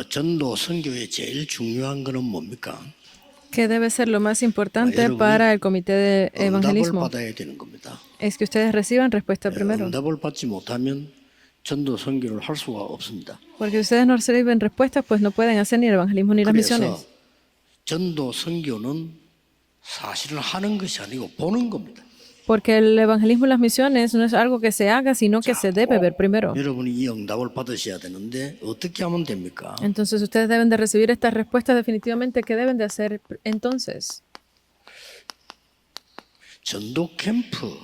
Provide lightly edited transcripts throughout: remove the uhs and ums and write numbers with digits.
전도 선교의 제일 중요한 거는 뭡니까? ¿Qué debe ser lo más importante para el comité de 응답을 evangelismo? 받아야 되는 겁니다. Es que ustedes reciban respuesta primero. 응답을 받지 못하면 전도 선교를 할 수가 없습니다. Porque si ustedes no reciben respuestas, pues no pueden hacer ni el evangelismo ni las 그래서 misiones. 전도 선교는 사실은 하는 것이 아니고 보는 겁니다. Porque el evangelismo y las misiones no es algo que se haga, sino que se debe ver primero. 여러분이 이 응답을 받으셔야 되는데 어떻게 하면 됩니까? Entonces ustedes deben de recibir estas respuestas definitivamente. ¿Qué deben de hacer entonces? 전도 캠프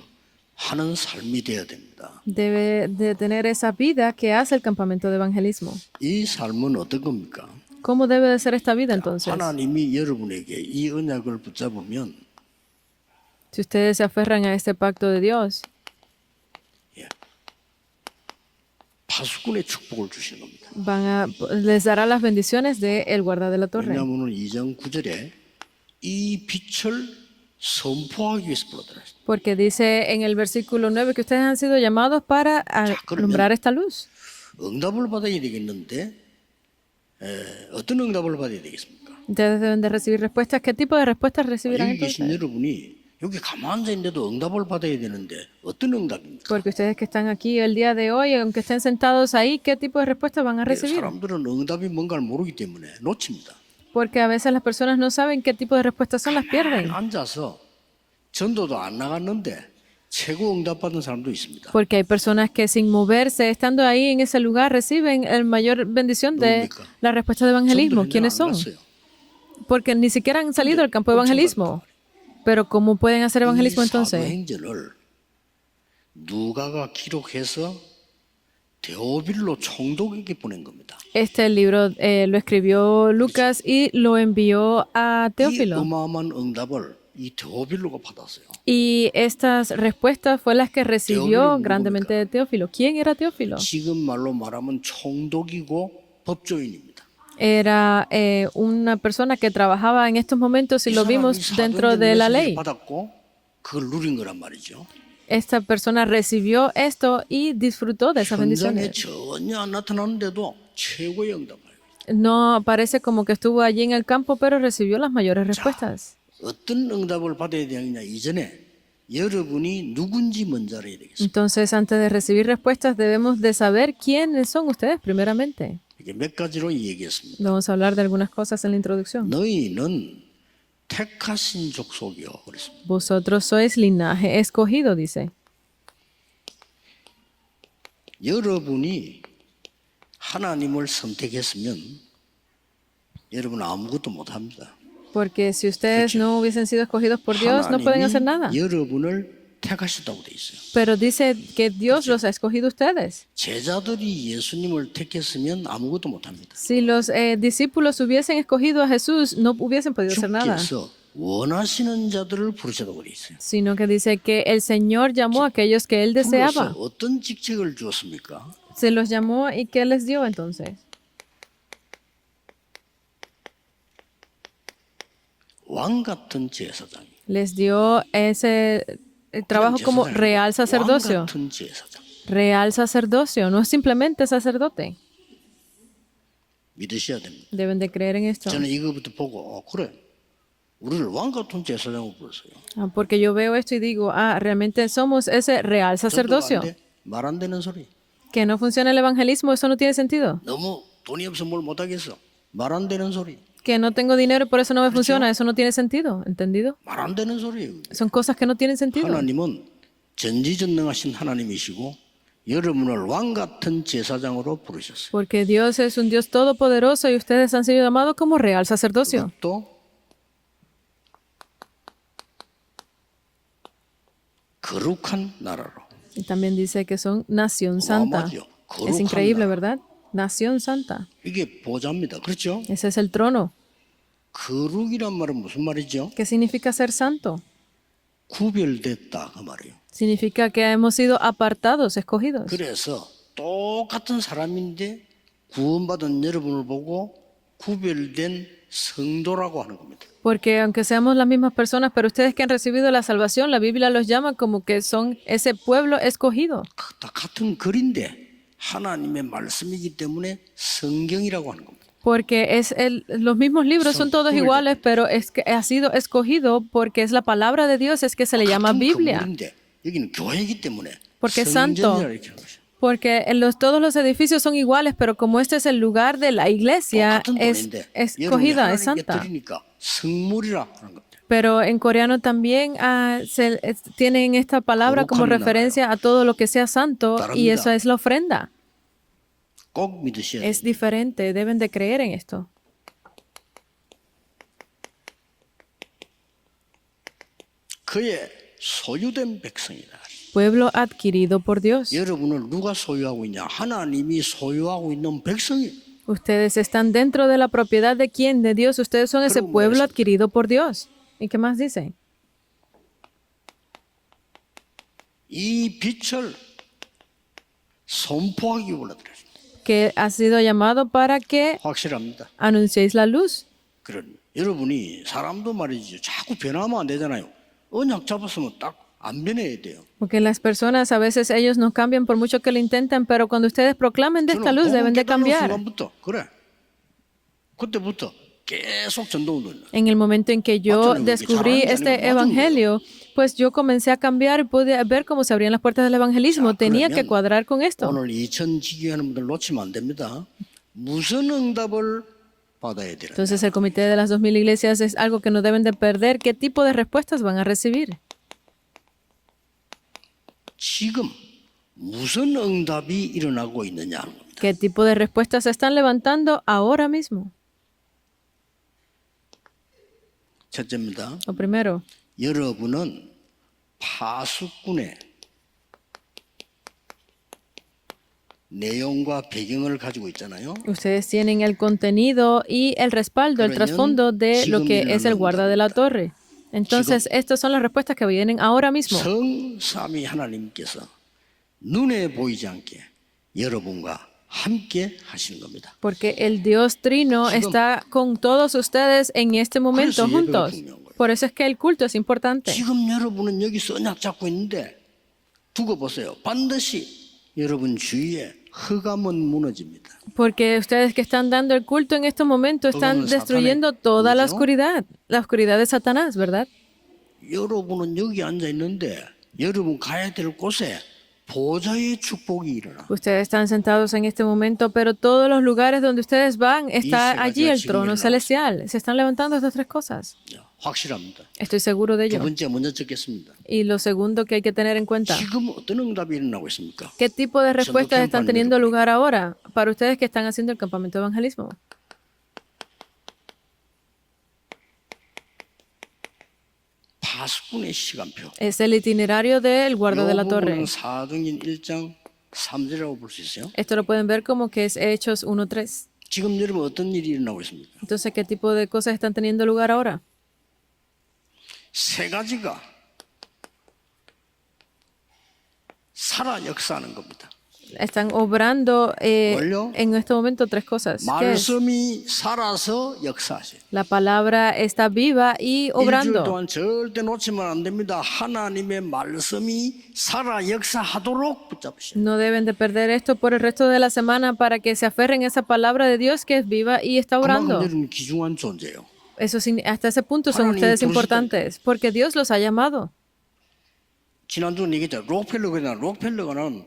하는 삶이 되어야 됩니다. Debe de tener esa vida que hace el campamento de evangelismo. 이 삶은 어떤 겁니까? ¿Cómo debe de ser esta vida entonces? 하나님이 여러분에게 이 언약을 붙잡으면 Si ustedes se aferran a este pacto de Dios, 파수꾼의 축복을 주시는 겁니다. les dará las bendiciones de el guarda de la torre. 왜냐하면 2장 9절에 이 빛을 선포하기 위해서 불러들었어요. Porque dice en el versículo 9 que ustedes han sido llamados para alumbrar esta luz. 응답을 받아야 되겠는데 어떤 응답을 받아야 되겠습니까? Ustedes deben de recibir respuestas. ¿Qué tipo de respuestas recibirán 여기 계신 entonces? 여러분이 여기 가만히 앉아 있는데도 응답을 받아야 되는데 어떤 응답입니까? Porque ustedes que están aquí el día de hoy, aunque estén sentados ahí, ¿qué tipo de respuestas van a recibir? 사람들은 응답이 뭔가를 모르기 때문에 놓칩니다. Porque a veces las personas no saben qué tipo de respuestas son, las pierden. 앉아서 전도도 안 나갔는데 최고 응답 받은 사람도 있습니다. Porque hay personas que sin moverse, estando ahí en ese lugar, reciben la mayor bendición de la respuesta de evangelismo. ¿Quiénes son? Porque ni siquiera han salido al campo de evangelismo. Pero ¿cómo pueden hacer evangelismo entonces? 사도행전을 누가가 기록해서 데오빌로 총독에게 보낸 겁니다. Este libro lo escribió Lucas y lo envió a 이 Teófilo. 어마어마한 응답을 이 데오빌로가 받았어요. Y estas respuestas fue las que recibió grandemente de Teófilo. ¿Quién era Teófilo? 지금 말로 말하면 총독이고 법조인입니다. Era una persona que trabajaba en estos momentos y lo vimos dentro de la ley. 받았고 그걸 누린 거란 말이죠. Esta persona recibió esto y disfrutó de esas 현장에 bendiciones. 전혀 안 나타나는데도 최고의 응답을. No parece como que estuvo allí en el campo, pero recibió las mayores respuestas. 어떤 응답을 받아야 되느냐 이전에 여러분이 누군지 먼저 알아야 되겠습니다. Entonces, antes de recibir respuestas, debemos de saber quiénes son ustedes primeramente. 이게 몇 가지로 얘기했습니다. Vamos a hablar de algunas cosas en la introducción. 너희는 택하신 족속이요 그랬습니다. Vosotros sois linaje escogido, dice. 여러분이 하나님을 선택했으면 여러분 아무것도 못합니다. Porque si ustedes no hubiesen sido escogidos por Dios, no pueden hacer nada. 하나님이 여러분을 택하셨다고 돼 있어요. Pero dice que Dios los ha escogido ustedes. 제자들이 예수님을 택했으면 아무것도 못합니다. Si los discípulos hubiesen escogido a Jesús, no hubiesen podido hacer nada. 주께서 원하시는 자들을 부르셨다고 돼 있어요. Sino que dice que el Señor llamó a aquellos que Él deseaba. 불러서 어떤 직책을 주었습니까? Se los llamó y ¿qué les dio entonces? 왕 같은 제사장. Les dio ese trabajo como real 왕 sacerdocio. 같은 제사장. Real sacerdocio, no es simplemente sacerdote. 믿으셔야 됩니다. Deben de creer en esto. 저는 이거부터 보고 그래. 우리를 왕 같은 제사장으로 불렀어요. Porque yo veo esto y digo, realmente somos ese real sacerdocio. 말 안 되는 소리. Que no funciona el evangelismo, eso no tiene sentido. 너무 돈이 없어 뭘 못하겠어. 말 안 되는 소리. Que no tengo dinero y por eso no me funciona, eso no tiene sentido, ¿entendido? 말 안 되는 소리예요. Son cosas que no tienen sentido. 하나님은 전지전능하신 하나님이시고 여러분을 왕 같은 제사장으로 부르셨어요. Porque Dios es un Dios todopoderoso y ustedes han sido llamados como real sacerdocio. 또 거룩한 나라로. Y también dice que son nación santa. Es increíble, ¿verdad? Nación santa. 이게 보좌입니다. 그렇죠? Ese es el trono. 거룩이란 말은 무슨 말이죠? ¿Qué significa ser santo? 구별됐다 그 말이에요. Significa que hemos sido apartados, escogidos. 그래서 똑같은 사람인데 구원받은 여러분을 보고 구별된 성도라고 하는 겁니다. Porque aunque seamos las mismas personas, pero ustedes que han recibido la salvación, la Biblia los llama como que son ese pueblo escogido. 다 같은 글인데 하나님의 말씀이기 때문에 성경이라고 하는 겁니다. Porque los mismos libros son todos iguales, pero es que ha sido escogido porque es la palabra de Dios, es que se le llama 같은 Biblia, 건물인데 여기는 교회이기 때문에 porque es santo. 성전이라 이렇게 하는 것이죠. Porque todos los edificios son iguales, pero como este es el lugar de la iglesia, 똑같은 es 돈인데 escogida, es 여러분이 하나님께 santa. 드리니까 성물이라 하는 겁니다. Pero en coreano también tienen esta palabra como referencia a todo lo que sea santo, y eso es la ofrenda. 꼭 믿으셔야 돼요. Es diferente, deben de creer en esto. 그의 소유된 백성이다. Pueblo adquirido por Dios. 여러분을 누가 소유하고 있냐? 하나님이 소유하고 있는 백성이. Ustedes están dentro de la propiedad de quién, de Dios. Ustedes son ese pueblo adquirido por Dios. ¿Y qué más dice? 이 빛을 선포하기 원하더라. Que ha sido llamado para que 확실합니다. anunciéis la luz. 그런 여러분이 사람도 말이죠. 자꾸 변하면 안 되잖아요. 언약 잡았으면 딱 안 변해야 돼요. Porque las personas a veces ellos no cambian por mucho que lo intenten, pero cuando ustedes proclamen de esta luz deben de cambiar. 순간부터 그래. 그때부터 계속 전도운동. En el momento en que yo descubrí este evangelio, pues yo comencé a cambiar y pude ver cómo se abrían las puertas del evangelismo. Tenía que cuadrar con esto. 오늘 2000 지교하는 분들 놓치면 안 됩니다. 무슨 응답을 받아야 되나? Entonces el comité de las 2000 iglesias es algo que no deben de perder. ¿Qué tipo de respuestas van a recibir? 지금 무슨 응답이 일어나고 있느냐 하는 겁니다. ¿Qué tipo de respuestas se están levantando ahora mismo? 첫째입니다. Lo primero, 여러분은 파수꾼의 내용과 배경을 가지고 있잖아요. ustedes tienen el contenido y el respaldo, el trasfondo de lo que es el guarda de la torre. Entonces, estas son las respuestas que vienen ahora mismo. 성삼위 하나님께서 눈에 보이지 않게 여러분과 함께 하시는 겁니다. Porque el Dios Trino está con todos ustedes en este momento juntos. Por eso es que el culto es importante. 지금 여러분은 여기서 언약 잡고 있는데 두고 보세요. 반드시 여러분 주위에 흑암은 무너집니다. Porque ustedes que están dando el culto en este momento están destruyendo toda la oscuridad de Satanás, ¿verdad? 여러분은 여기 앉아 있는데 여러분 가야 될 곳에 보좌의 축복이 일어나. Ustedes están sentados en este momento, pero todos los lugares donde ustedes van está allí el trono celestial. Se están levantando estas tres cosas. 확실합니다. Estoy seguro de 두 ello. 번째 먼저 적겠습니다. Y lo segundo que hay que tener en cuenta, 지금 어떤 응답이 일어나고 있습니까? ¿qué tipo de respuestas están teniendo lugar ahora para ustedes que están haciendo el campamento de evangelismo? 파수꾼의 시간표. Es el itinerario del guarda de la torre. 부분은 사도행전 1장 3절이라고 볼 수 있어요. Esto lo pueden ver como que es Hechos 1:3. 지금 여러분 어떤 일이 일어나고 있습니까? Entonces, ¿qué tipo de cosas están teniendo lugar ahora? 세 가지가 살아 역사하는 겁니다. Están obrando ¿Cuál? en este momento tres cosas. ¿Qué es? 말씀이 살아서 역사하세요. La palabra está viva y 일주일 obrando. 동안 절대 놓치면 안 됩니다. 하나님의 말씀이 살아 역사하도록 붙잡으세요. No deben de perder esto por el resto de la semana para que se aferren a esa palabra de Dios que es viva y está 그만큼 obrando. 여러분 귀중한 존재예요. Eso, hasta ese punto son ustedes importantes porque Dios los ha llamado. 지난주 얘기했죠. 록펠러가는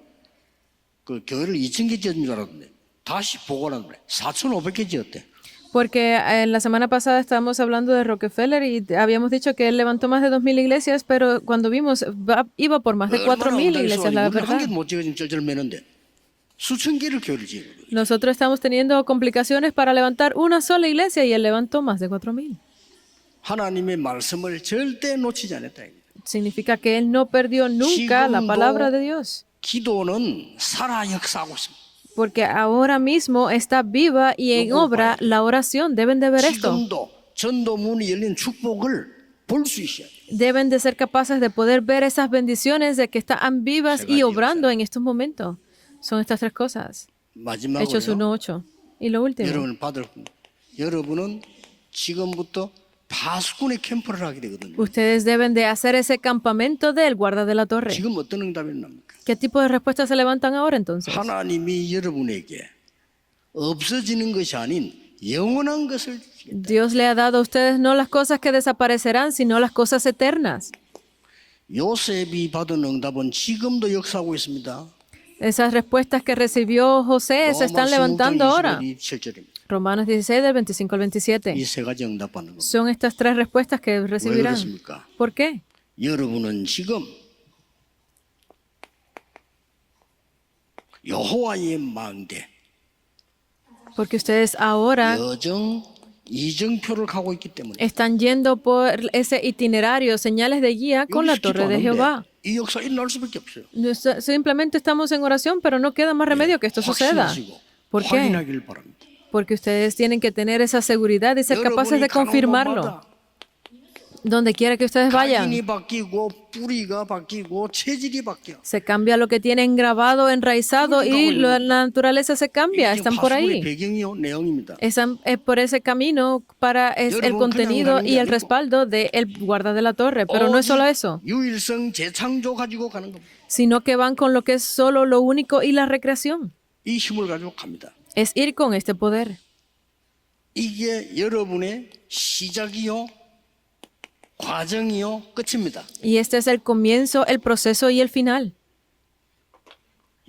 그 교회를 2,000개 지은 줄 알았는데 다시 보관하는데 4,500개 지었대. Porque la semana pasada estábamos hablando de Rockefeller y habíamos dicho que él levantó más de 2,000 iglesias, pero cuando vimos iba por más de 4,000 iglesias, la verdad. 한 개도 못 지어진 쩔쩔매는데 수천 개를 교회를 지은 거예요. Nosotros estamos teniendo complicaciones para levantar una sola iglesia y él levantó más de 4,000. 하나님의 말씀을 절대 놓치지 않았다. Significa que él no perdió nunca la palabra de Dios. 기도는 살아 역사하고 있습니다. Porque ahora mismo está viva y en obra la oración. Deben de ver esto. 지금도 전도문이 열린 축복을 볼 수 있어야 돼요. Deben de ser capaces de poder ver esas bendiciones de que están vivas y obrando en estos momentos. Son estas tres cosas. Hechos 마지막으로 1:8. Y lo último. 여러분은 지금부터 파수꾼의 캠프를 하게 되거든요. Ustedes deben de hacer ese campamento del guarda de la torre. 지금 어떤 응답이 일어납니까? ¿Qué tipo de respuestas se levantan ahora entonces? 하나님이 여러분에게 없어지는 것이 아닌 영원한 것을 주시겠다. Dios le ha dado a ustedes no las cosas que desaparecerán, sino las cosas eternas. 요셉이 받은 응답은 지금도 역사하고 있습니다. Esas respuestas que recibió José se están levantando ahora. 27절입니다. Romanos 16, del 25 al 27. 이 세 가지 응답받는 겁니다. Son estas tres respuestas que 왜 recibirán. 그렇습니까? ¿Por qué? 여러분은 지금 여호와의 망대 Porque ustedes ahora 여정 이정표를 가고 있기 때문에 están yendo por ese itinerario, señales de guía con la torre de Jehová. 이 역사 일어날 수밖에 없어요. Simplemente estamos en oración, pero no queda más remedio que esto suceda. 확신하시고 ¿Por qué? 확인하길 바랍니다. Porque ustedes tienen que tener esa seguridad y ser capaces de confirmarlo. Donde quiera que ustedes vayan, 각인이 바뀌고 뿌리가 바뀌고 체질이 바뀌어. se cambia lo que tienen grabado, enraizado y la naturaleza se cambia. Están por 화수의 ahí. 배경이요 내용입니다. Están por ese camino para el contenido y el respaldo del guarda de la torre. Pero no es solo eso, 유일성 재창조 가지고 가는 겁니다. sino que van con lo que es solo lo único y la recreación. 이 힘을 가지고 갑니다. Es ir con este poder. 이게 여러분의 시작이요, 과정이요, 끝입니다. Y este es el comienzo, el proceso y el final.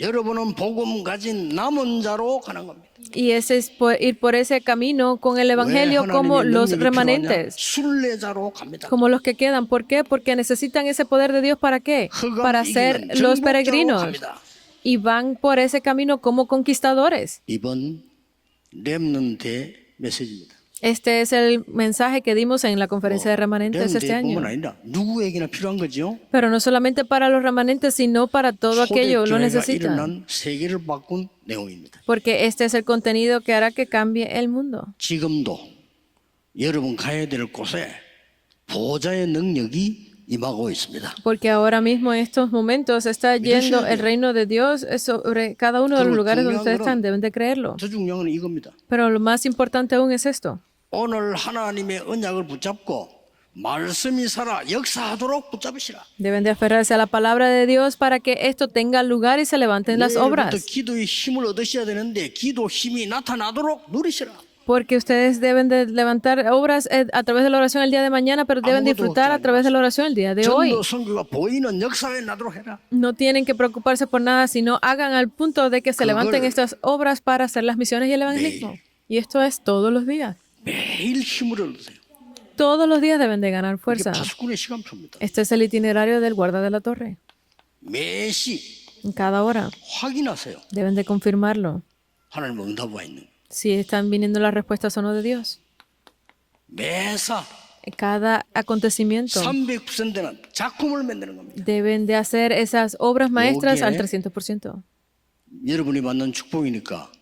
여러분은 복음 가진 남은 자로 가는 겁니다. Y ese es ir por ese camino con el Evangelio como los remanentes, 순례자로 갑니다. como los que quedan. ¿Por qué? Porque necesitan ese poder de Dios. ¿Para qué? Para ser los peregrinos. Y van por ese camino como conquistadores. 이번 렘넌트의 메시지입니다. Este es el mensaje que dimos en la conferencia de remanentes este año. 렘넌트뿐만 아니라 누구에게나 필요한 거죠. Pero no solamente para los remanentes, sino para todo aquello lo 초대교회가 necesitan. 일어난 세계를 바꾼 내용입니다. Porque este es el contenido que hará que cambie el mundo. 지금도 여러분 가야 될 곳에 보호자의 능력이 임하고 있습니다. Porque ahora mismo en estos momentos está yendo el reino de Dios sobre cada uno de los lugares donde ustedes están. Deben de creerlo. 더 중요한 건 이겁니다. Pero lo más importante aún es esto. 오늘 하나님의 언약을 붙잡고 말씀이 살아 역사하도록 붙잡으시라. Deben de aferrarse a la palabra de Dios para que esto tenga lugar y se levanten las 내일부터 obras. 기도의 힘을 얻으셔야 되는데 기도 힘이 나타나도록 누리시라. Porque ustedes deben de levantar obras a través de la oración el día de mañana, pero deben disfrutar a través de la oración el día de hoy. 전도 선교가 보이는 역사에 나도록 해라. No tienen que preocuparse por nada, sino hagan al punto de que se levanten estas obras para hacer las misiones y el evangelismo. Y esto es todos los días. 매일 힘을 얻으세요. Todos los días deben de ganar 이게 fuerza. 파수꾼의 시간표입니다. Este es el itinerario del guarda de la torre. 매시 En cada hora 확인하세요. deben de confirmarlo. 하나님 응답 와 있는. Si están viniendo las respuestas o no de Dios. 매사 Cada acontecimiento 300%는 작품을 만드는 겁니다. deben de hacer esas obras maestras al 여기에 300%. 여러분이 받는 축복이니까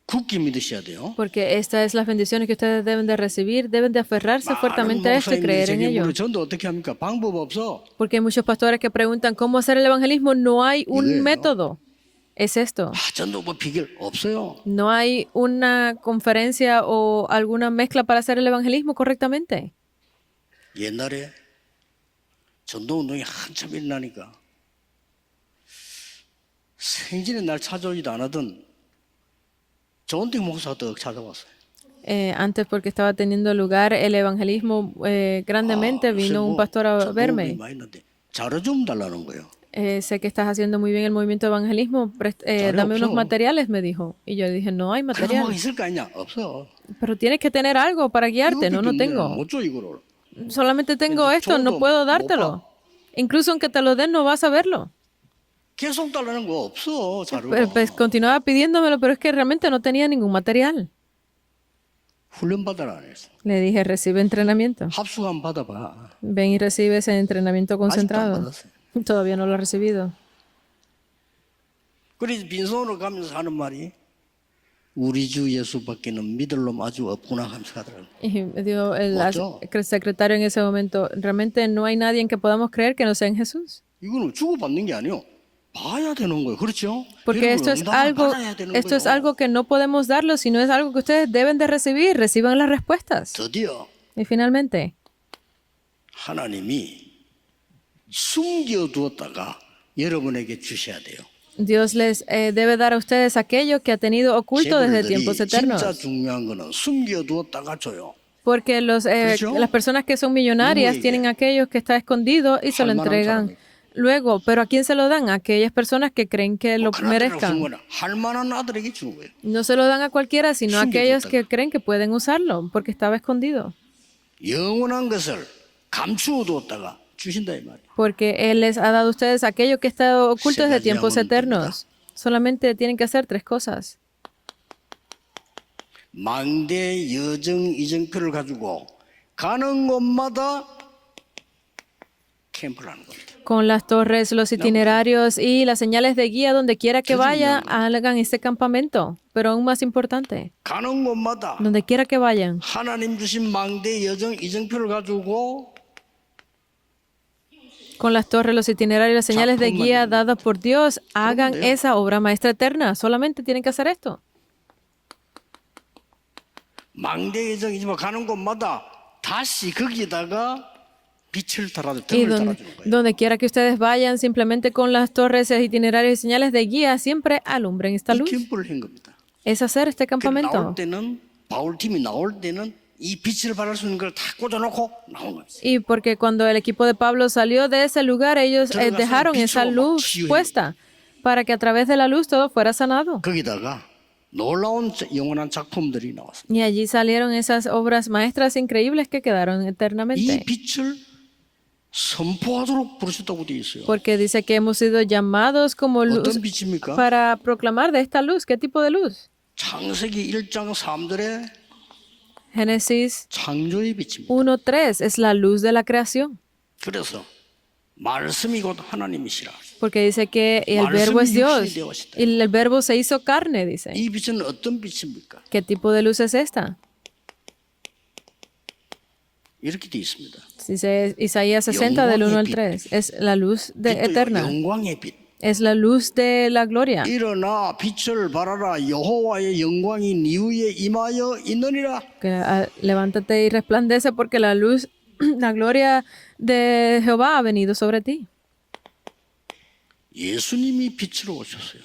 굳게 믿으셔야 돼요. Porque estas es las bendiciones que ustedes deben de recibir, deben de aferrarse fuertemente a esto y creer en ello. 전도 어떻게 합니까? 방법 없어. Porque hay muchos pastores que preguntan cómo hacer el evangelismo. No hay un método. Es esto. 전도 뭐 비결 없어요. No hay una conferencia o alguna mezcla para hacer el evangelismo correctamente. 옛날에 전도 운동이 한참 일어나니까 생전에 날 찾아오지도 않았던 조은택 목사가 더 찾아왔어요. Antes, porque estaba teniendo lugar el evangelismo grandemente, vino un pastor a verme. 많이 있는데 자료 좀 달라는 거예요. Sé que estás haciendo muy bien el movimiento de evangelismo, dame unos materiales, me dijo. Y yo dije, no hay 그거 material. 있을 거 아니야? 없어. Pero tienes que tener algo para guiarte. No, no tengo. 못 줘, 이거를. Solamente tengo esto, no puedo dártelo. Incluso aunque te lo den, no vas a verlo. 계속 달라는 거 없어, 자료가. Pues continuaba pidiéndomelo, pero es que realmente no tenía ningún material. 훈련 받아라 그랬어. Le dije, recibe entrenamiento. 합수감 받아봐. Ven y recibe ese entrenamiento 아직도 안 concentrado. 받았어요. Todavía no lo he recibido. 그래서 빈손으로 가면서 하는 말이 우리 주 예수밖에는 믿을 놈 아주 없구나 하면서 하더라고요. Y me dijo el Mucho. secretario en ese momento, realmente no hay nadie en que podamos creer que no sea en Jesús. 이거는 주고받는 게 아니에요. 봐야 되는 거예요. 그렇죠? Porque esto es algo que no podemos darlo, sino es algo que ustedes deben de recibir. Reciban las respuestas. 드디어 Y finalmente, 하나님이 숨겨두었다가 여러분에게 주셔야 돼요. Dios les debe dar a ustedes aquello que ha tenido oculto desde 재벌들이 tiempos 진짜 eternos. 중요한 거는 숨겨두었다가 줘요. Porque ¿Cierto? las personas que son millonarias 누구에게? tienen aquello que está escondido y se lo 할 만한 entregan 사람에게. luego. ¿Pero a quién se lo dan? A aquellas personas que creen que lo 큰아들이라고 주는 merezcan. 거는 할 만한 아들에게 주는 거예요. No se lo dan a cualquiera, sino a aquellos 숨겨뒀다가. que creen que pueden usarlo, porque estaba escondido. 영원한 것을 감추어두었다가 주신다 이 말이에요. Porque Él les ha dado a ustedes aquello que está oculto Se desde 가지 tiempos 않으면 eternos. Solamente tienen que hacer 3 cosas. 망대 여정 이정표를 가지고 가는 곳마다 캠프를 하는 겁니다. Con las torres, los itinerarios y las señales de guía, donde quiera que vaya, hagan este campamento. Pero aún más importante, 가는 곳마다 donde quiera que vayan, 하나님 주신 망대 여정 이정표를 가지고 con las torres, los itinerarios y las señales de guía dadas por Dios, hagan esa obra maestra eterna. Solamente tienen que hacer esto. 망대 여정 이정표 가는 곳마다 다시 거기에다가 빛을 달아줘, Y 등을 달아주는 거예요. donde quiera que ustedes vayan, simplemente con las torres, itinerarios y señales de guía, siempre alumbren esta 이 luz. 캠프를 한 겁니다. Es hacer este 나올 campamento. 때는 바울 팀이 나올 때는 이 빛을 발할 수 있는 걸 다 꽂아놓고 나온 거예요. Y porque cuando el equipo de Pablo salió de ese lugar, ellos dejaron esa luz puesta para que a través de la luz todo fuera sanado. 거기다가 놀라운 영원한 작품들이 나왔습니다. Y allí salieron esas obras maestras increíbles que quedaron 이 eternamente. 빛을 선포하도록 부르셨다고 되어 있어요. Porque dice que hemos sido llamados como luz 어떤 빛입니까? para proclamar de esta luz. ¿Qué tipo de luz? 창세기 1장 3절에 Génesis 창조의 빛입니다. 1:3 es la luz de la creación. 그래서 말씀이 곧 하나님이시라. Porque dice que el verbo es Dios. Y el verbo se hizo carne, dice. 이 빛은 어떤 빛입니까? ¿Qué tipo de luz es esta? 이렇게 되어 있습니다. Dice Isaías 60 del 1 al 3. Es la luz 빛도 eterna. 영광의 빛. Es la luz de la gloria. 일어나 빛을 발하라 여호와의 영광이 네 위에 임하여 있느니라. Que, levántate y resplandece porque la luz, la gloria de Jehová ha venido sobre ti. 예수님이 빛으로 오셨어요.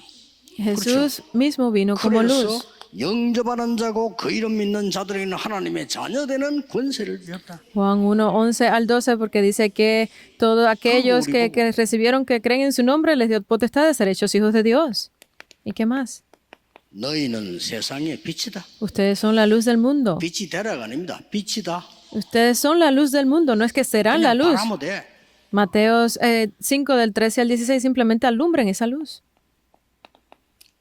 Jesús mismo vino como 그래서 luz. 영접하는 자고 그 이름 믿는 자들에게는 하나님의 자녀되는 권세를 주셨다. Juan 1:11 al 12, porque dice que todos aquellos que recibieron, que creen en su nombre, les dio potestad de ser hechos hijos de Dios. ¿Y qué más? 너희는 세상의 빛이다. Ustedes son la luz del mundo. 빛이 되라가 아닙니다. 빛이다. Ustedes son la luz del mundo, no es que serán la 그냥 luz. 바라면 돼. Mateos 5 del 13 al 16 simplemente alumbren esa luz.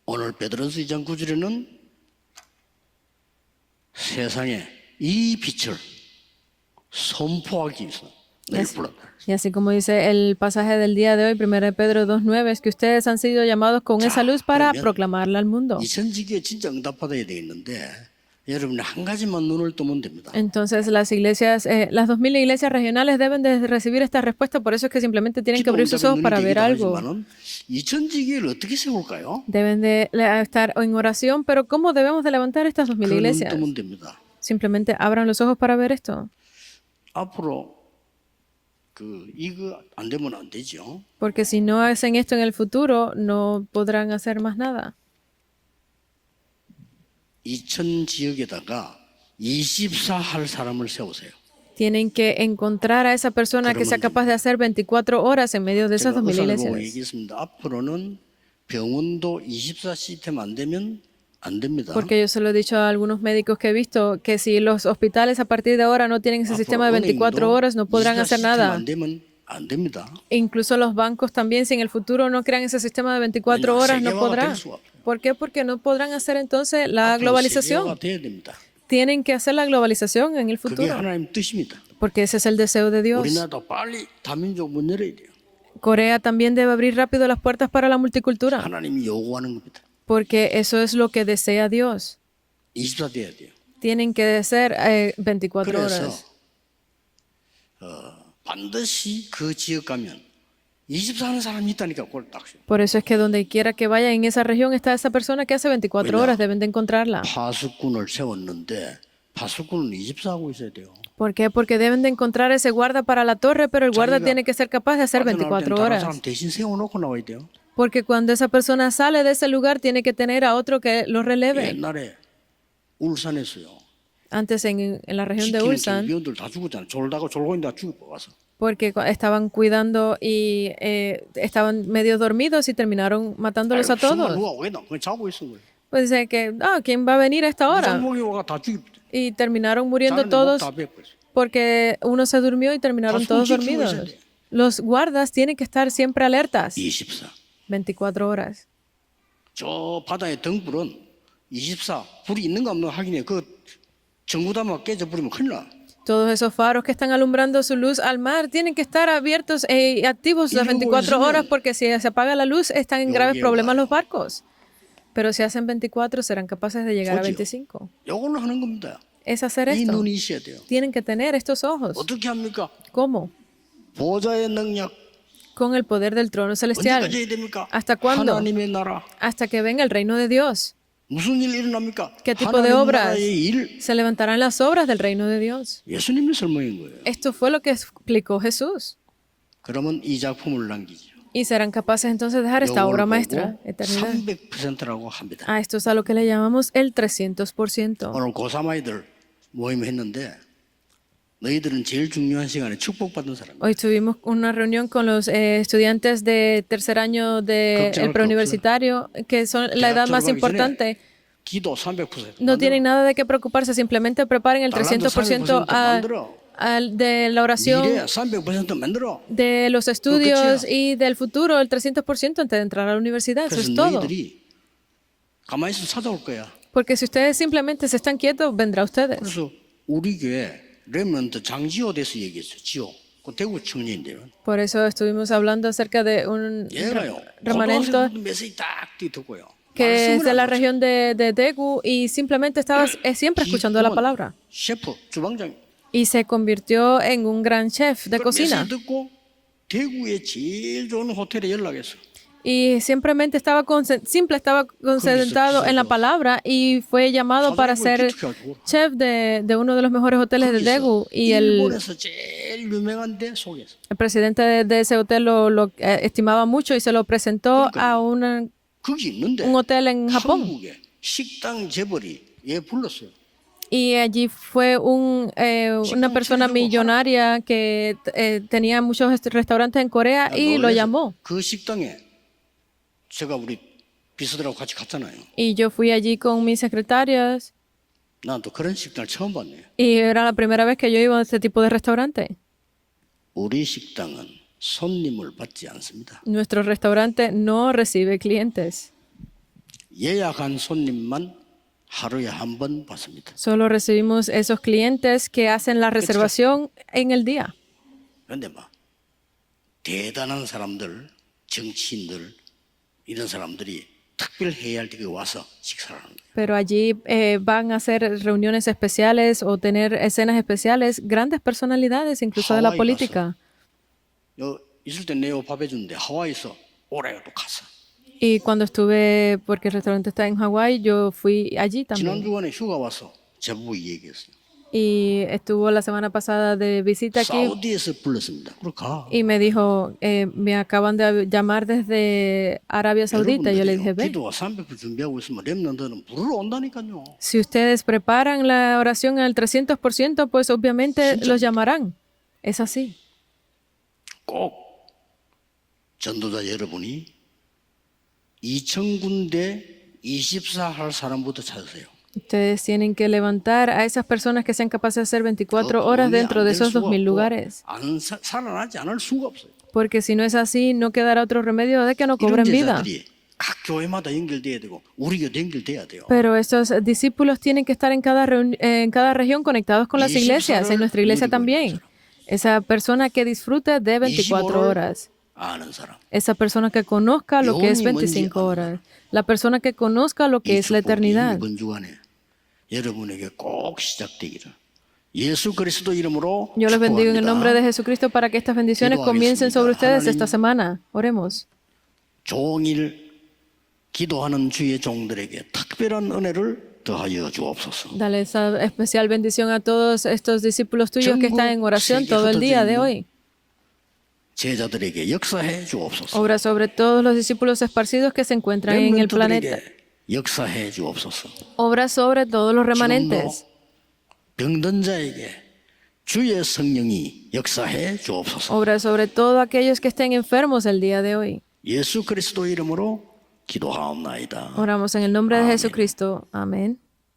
오늘 베드로서 2장 9절에는 세상에 이 빛을 선포하기 위해서 너희 불렀다. Y así como dice el pasaje del día de hoy, 1 Pedro 2:9, es que ustedes han sido llamados con esa luz para proclamarla al mundo. 이천지기에 진짜 응답받아야 되겠는데 여러분 한 가지만 눈을 뜨면 됩니다. Entonces las iglesias, las 2000 iglesias regionales deben de recibir esta respuesta, por eso es que simplemente tienen que abrir sus ojos para ver algo. 이천지기를 어떻게 세울까요? Deben de estar en oración, pero ¿cómo debemos de levantar estas 2000 그눈 iglesias? 뜨면 됩니다. Simplemente abran los ojos para ver esto. 앞으로 이거 안 되면 안 되죠. Porque si no hacen esto en el futuro, no podrán hacer más nada. 이천 지역에다가 24 할 사람을 세우세요. Tienen que encontrar a esa persona que sea capaz de hacer 24 horas en medio de esas 제가 2000 의사를 보고 iglesias. 얘기했습니다. 앞으로는 병원도 24 시스템 안 되면 안 됩니다. Porque yo se lo he dicho a algunos médicos que he visto que si los hospitales a partir de ahora no tienen ese sistema de 24 horas, no podrán hacer nada. 안 되면 안 됩니다. Incluso los bancos también, si en el futuro no crean ese sistema de 24 horas, no podrán. ¿Por qué? Porque no podrán hacer entonces la globalización. 돼야 됩니다. Tienen que hacer la globalización en el 그게 futuro. 하나님 뜻입니다. Porque ese es el deseo de Dios. 우리나라도 빨리 다민족 문 열어야 돼요. Corea también debe abrir rápido las puertas para la multicultura. 하나님이 요구하는 겁니다. Porque eso es lo que desea Dios. 24 돼야 돼요. Tienen que ser 24 그래서 horas. 반드시 그 지역 가면 24 하는 사람이 있다니까 그걸 딱. Por eso es que donde quiera que vaya en esa región está esa persona que hace 24 horas, deben de encontrarla. 파수꾼을 세웠는데 파수꾼은 24 하고 있어야 돼요. ¿Por qué? Porque deben de encontrar ese guarda para la torre, pero el guarda tiene que ser capaz de hacer 24 다른 horas. 사람 대신 세워놓고 나와야 돼요. Porque cuando esa persona sale de ese lugar, tiene que tener a otro que lo releve. 옛날에 울산에서요. Antes en la región de 지키는 Ulsan, 경비원들 다 죽었잖아. 졸다가 졸고 있는데 다 죽어 와서. porque estaban cuidando y estaban medio dormidos y terminaron matándolos a 정말 todos. 누가 오겠나? 그냥 자고 있어 그래. Pues dice que, ¿quién va a venir a esta hora? 무장목이 와가 다 죽입니다. Y terminaron muriendo 자는데 todos 목다 뱉고 있어. porque uno se durmió y terminaron 다 todos 손 지키고 있어야 dormidos. 돼. Los guardas tienen que estar siempre alertas, 24. 24 horas. 저 바다의 등불은 24 불이 있는가 없는가 확인해. 그 전구담아 깨져 버리면 큰일 나. Todos esos faros que están alumbrando su luz al mar tienen que estar abiertos y activos las 24 horas porque si se apaga la luz están en graves problemas los barcos. Pero si hacen 24 serán capaces de llegar a 25. 이걸로 하는 겁니다. Es hacer 이 esto. 눈이 있어야 돼요. Tienen que tener estos ojos. 어떻게 합니까? ¿Cómo? 보좌의 능력 Con el poder del trono celestial. 언제까지 해야 됩니까? ¿Hasta cuándo? 하나님의 나라. Hasta que venga el reino de Dios. 무슨 일 일어납니까? ¿Qué tipo de 하나님 obras? 나라의 일. Se levantarán las obras del reino de Dios. 예수님의 설명인 거예요. Esto fue lo que explicó Jesús. 그러면 이 작품을 남기죠. Y serán capaces entonces de dejar esta obra maestra, eternidad. 300%라고 합니다. A esto es a lo que le llamamos el 300%. 오늘 고3 아이들 모임 했는데 너희들은 제일 중요한 시간에 축복받은 사람. Hoy tuvimos una reunión con los estudiantes de tercer año del preuniversitario, que son la edad más importante. 기도 300%. No tienen nada de qué preocuparse, simplemente preparen el 300% de la oración, 미래 300% 만들어. de los estudios y del futuro, el 300% antes de entrar a la universidad. Eso 그래서 es todo. 너희들이 가만히 있어 찾아올 거야. Porque si ustedes simplemente se están quietos, vendrá a ustedes. 그래서 우리 교회 레몬트 장지호 대해서 얘기했어요. 지호. 그 대구 청년인데요. Por eso estuvimos hablando acerca de un 얘가요. remanente 고등학생들 메시지 딱 듣고요. que es de la región de Daegu y simplemente estaba siempre escuchando la palabra. 셰프, 주방장. Y se convirtió en un gran chef de cocina. 메시지 듣고 대구의 제일 좋은 호텔에 연락했어. Y simplemente estaba concentrado en la palabra y fue llamado para ser chef de uno de los mejores hoteles de Daegu. Y el 일본에서 제일 유명한 데 소개했어. presidente de ese hotel lo estimaba mucho y se lo presentó a un 거기 있는데 hotel en Japón. 한국에 식당 재벌이 얘 불렀어요. Y allí fue una persona millonaria que tenía muchos restaurantes en Corea y lo llamó. 그 식당에 제가 우리 비서들하고 같이 갔잖아요. Y yo fui allí con mis secretarias 난 또 그런 식당을 처음 봤네요. y era la primera vez que yo iba a este tipo de restaurante. 우리 식당은 손님을 받지 않습니다. Nuestro restaurante no recibe clientes. 예약한 손님만 하루에 한 번 받습니다. Solo recibimos esos clientes que hacen la reservación en el día. 그런데 막 대단한 사람들, 정치인들 이런 사람들이 특별 회의할 때 와서 식사를 하는 거예요. Pero allí van a hacer reuniones especiales o tener escenas especiales, grandes personalidades, incluso de la política. 요 있을 때 내가 밥 해주는데 하와이에서 오라요 또 갔어. Y cuando estuve, porque el restaurante está en Hawái, yo fui allí 지난 también. 주간에 휴가 와서 제보이 얘기했어요. Y estuvo la semana pasada de visita aquí 사우디에서 불렀습니다. 그럼 가. y me dijo, me acaban de llamar desde Arabia Saudita. Yo le dije, ve. 기도가 300% 준비하고 있으면 렘넌트는 부르러 온다니까요. Si ustedes preparan la oración al 300%, pues obviamente los llamarán. Es así. 꼭 전도자 여러분이 2,000군데 24 할 사람부터 찾으세요. Ustedes tienen que levantar a esas personas que sean capaces de hacer 24 horas dentro de esos 2,000 lugares. 살아나지 않을 수가 없어요. Porque si no es así, no quedará otro remedio de que no cobren vida. 각 교회마다 연결돼야 되고 우리 교회도 연결돼야 돼요. Pero estos discípulos tienen que estar en cada región conectados con las iglesias, en nuestra iglesia también. Esa persona que disfrute de 24 horas. 아는 사람. Esa persona que conozca lo que es 25 horas. La persona que conozca lo que es la eternidad. 이번 주간에 여러분에게 꼭 시작되기를. 예수 그리스도 이름으로 Yo les bendigo en el 축복합니다. nombre de Jesucristo para que estas bendiciones comiencen sobre ustedes esta semana. Oremos. 종일 기도하는 주의 종들에게 특별한 은혜를 더하여 주옵소서. Dale esa especial bendición a todos estos discípulos tuyos que están en oración todo el día de hoy. 제자들에게 역사해 주옵소서. Obra sobre todos los discípulos esparcidos que se encuentran en el planeta. 렘넌트들에게 역사해 주옵소서. Obra sobre todos los remanentes. 병든 자에게 주의 성령이 역사해 주옵소서. Obra sobre todos aquellos que estén enfermos el día de hoy. 예수 그리스도 이름으로 기도하옵나이다. Oramos en el nombre de Jesucristo. Amén.